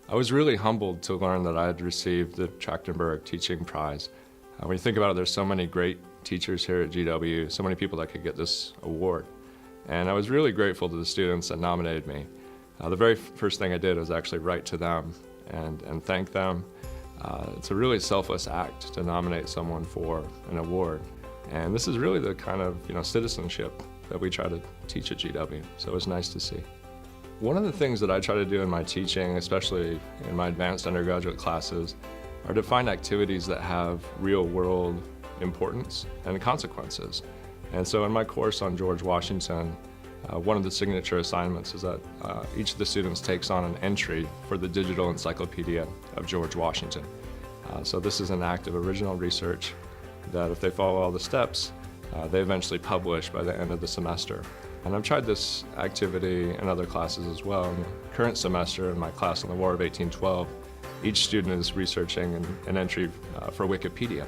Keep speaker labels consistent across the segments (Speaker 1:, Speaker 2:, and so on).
Speaker 1: I was really humbled to learn that I had received the Trachtenberg Teaching Prize. When you think about it, there's so many great teachers here at GW, so many people that could get this award. And I was really grateful to the students that nominated me. The very first thing I did was actually write to them and thank them. It's a really selfless act to nominate someone for an award. And this is really the kind of citizenship that we try to teach at GW, so it was nice to see. One of the things that I try to do in my teaching, especially in my advanced undergraduate classes, are to find activities that have real-world importance and consequences. And so in my course on George Washington, one of the signature assignments is that each of the students takes on an entry for the digital encyclopedia of George Washington. So this is an act of original research that if they follow all the steps, they eventually publish by the end of the semester. And I've tried this activity in other classes as well. In the current semester, in my class on the War of 1812, each student is researching an entry for Wikipedia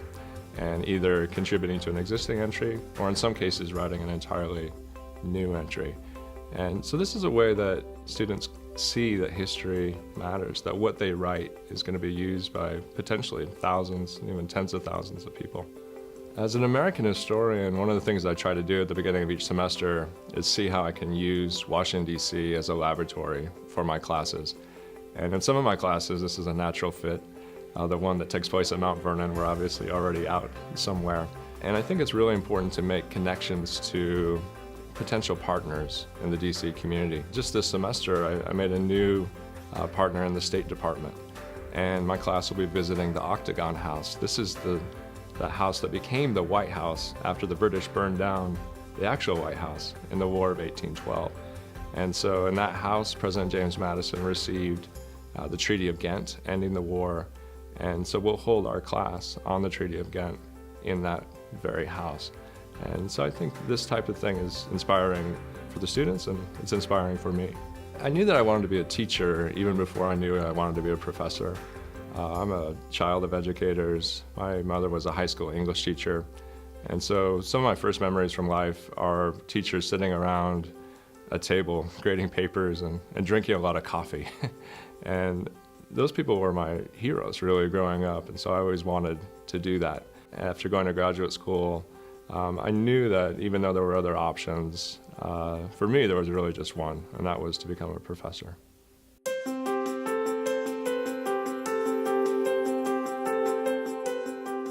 Speaker 1: and either contributing to an existing entry or in some cases writing an entirely new entry. And so this is a way that students see that history matters, that what they write is going to be used by potentially thousands, even tens of thousands of people. As an American historian, one of the things I try to do at the beginning of each semester is see how I can use Washington, D.C. as a laboratory for my classes. And in some of my classes, this is a natural fit. The one that takes place at Mount Vernon, we're obviously already out somewhere. And I think it's really important to make connections to potential partners in the D.C. community. Just this semester, I made a new partner in the State Department. And my class will be visiting the Octagon House. This is the house that became the White House after the British burned down the actual White House in the War of 1812. And so in that house, President James Madison received the Treaty of Ghent, ending the war. And so we'll hold our class on the Treaty of Ghent in that very house. And so I think this type of thing is inspiring for the students, and it's inspiring for me. I knew that I wanted to be a teacher even before I knew I wanted to be a professor. I'm a child of educators. My mother was a high school English teacher. And so some of my first memories from life are teachers sitting around a table, grading papers and drinking a lot of coffee. And those people were my heroes really growing up. And so I always wanted to do that. After going to graduate school, I knew that even though there were other options, for me there was really just one, and that was to become a professor.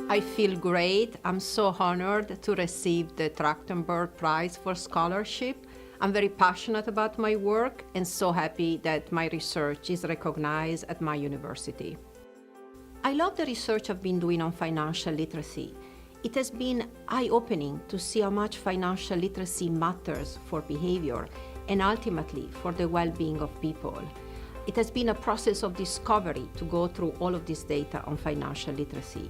Speaker 2: I feel great. I'm so honored to receive the Trachtenberg Prize for Scholarship. I'm very passionate about my work and so happy that my research is recognized at my university. I love the research I've been doing on financial literacy. It has been eye-opening to see how much financial literacy matters for behavior and ultimately for the well-being of people. It has been a process of discovery to go through all of this data on financial literacy.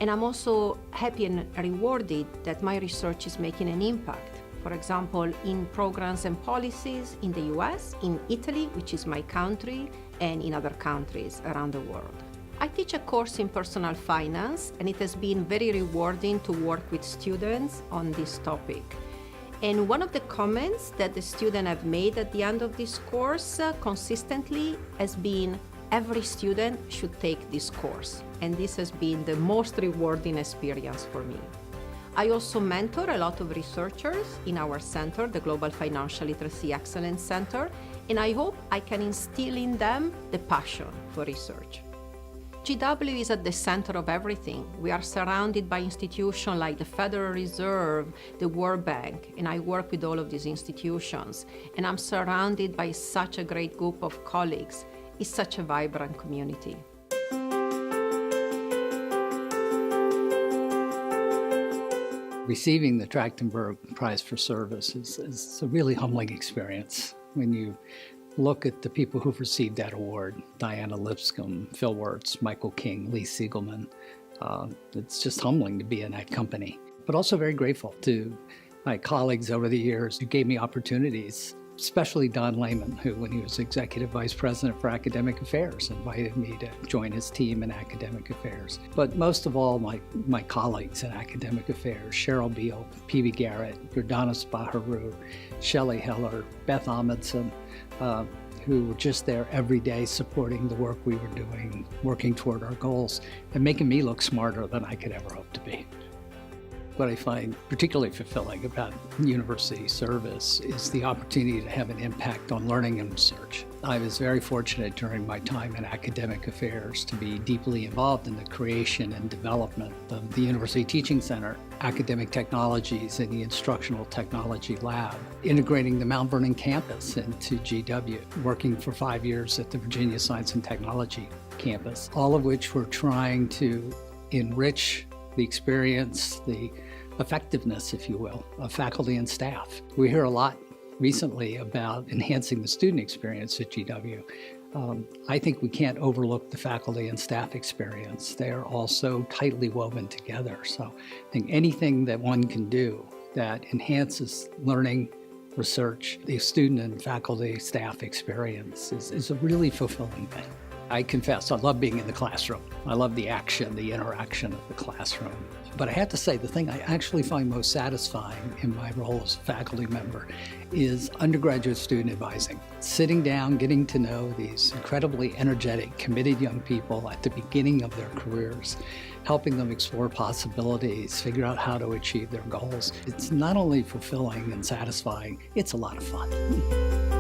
Speaker 2: And I'm also happy and rewarded that my research is making an impact. For example, in programs and policies in the US, in Italy, which is my country, and in other countries around the world. I teach a course in personal finance, and it has been very rewarding to work with students on this topic. And one of the comments that the students have made at the end of this course consistently has been, every student should take this course. And this has been the most rewarding experience for me. I also mentor a lot of researchers in our center, the Global Financial Literacy Excellence Center, and I hope I can instill in them the passion for research. GW is at the center of everything. We are surrounded by institutions like the Federal Reserve, the World Bank, and I work with all of these institutions. And I'm surrounded by such a great group of colleagues. It's such a vibrant community.
Speaker 3: Receiving the Trachtenberg Prize for Service is a really humbling experience when you look at the people who've received that award: Diana Lipscomb, Phil Wirtz, Michael King, Lee Siegelman. It's just humbling to be in that company, but also very grateful to my colleagues over the years who gave me opportunities, especially Don Lehman, who, when he was Executive Vice President for Academic Affairs, invited me to join his team in Academic Affairs. But most of all, my colleagues in Academic Affairs: Cheryl Beal, P.V. Garrett, Yordanos Baharu, Shelley Heller, Beth Amundsen, who were just there every day supporting the work we were doing, working toward our goals, and making me look smarter than I could ever hope to be. What I find particularly fulfilling about university service is the opportunity to have an impact on learning and research. I was very fortunate during my time in academic affairs to be deeply involved in the creation and development of the University Teaching Center, academic technologies, and the Instructional Technology Lab, integrating the Mount Vernon campus into GW, working for 5 years at the Virginia Science and Technology campus, all of which were trying to enrich the experience, the effectiveness, if you will, of faculty and staff. We hear a lot recently about enhancing the student experience at GW. I think we can't overlook the faculty and staff experience. They are all so tightly woven together. So I think anything that one can do that enhances learning, research, the student and faculty staff experience is a really fulfilling thing. I confess, I love being in the classroom. I love the action, the interaction of the classroom. But I have to say, the thing I actually find most satisfying in my role as a faculty member is undergraduate student advising. Sitting down, getting to know these incredibly energetic, committed young people at the beginning of their careers, helping them explore possibilities, figure out how to achieve their goals. It's not only fulfilling and satisfying, it's a lot of fun.